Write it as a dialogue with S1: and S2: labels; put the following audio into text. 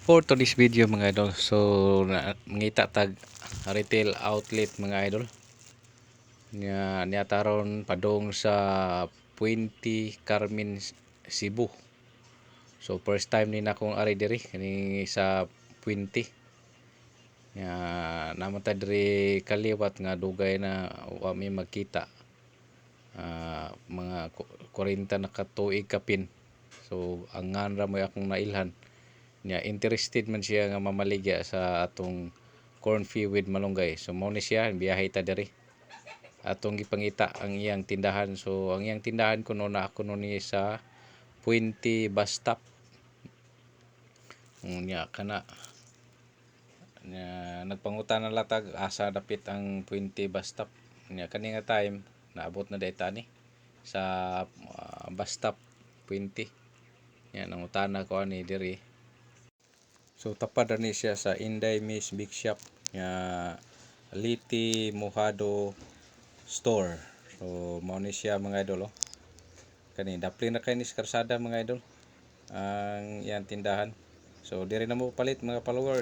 S1: For today's video mga idol, so mangita tag retail outlet mga idol niya taron padong sa Puente Carmen, Cebu. So first time ni nakong ari diri kani sa Puente nya namatay diri kaliwat nga dugay na wa mi makita. Mga 40 na katuig kapin. So angan ra mo akong nailhan nya interested man siya nga mamaligya sa atong corn with malunggay. So mao ni siya biyahe ta diri atong gipangita ang iyang tindahan. So ang iyang tindahan kuno na ako ni sa Puente bus stop. Nya kana nya nagpangutan na latag asa dapit ang Puente bus stop. Nya kani nga time naabot na dayta ni sa bus stop Puente. Nya nangutana ko ani diri. So tapad ni siya sa Inday Miss Big Shop nga Liti Mojado Store. So mao ni siya mga idol oh. Kani dapli na kay ni sa karsada mga idol ang iyang tindahan. So diri na mo palit mga followers.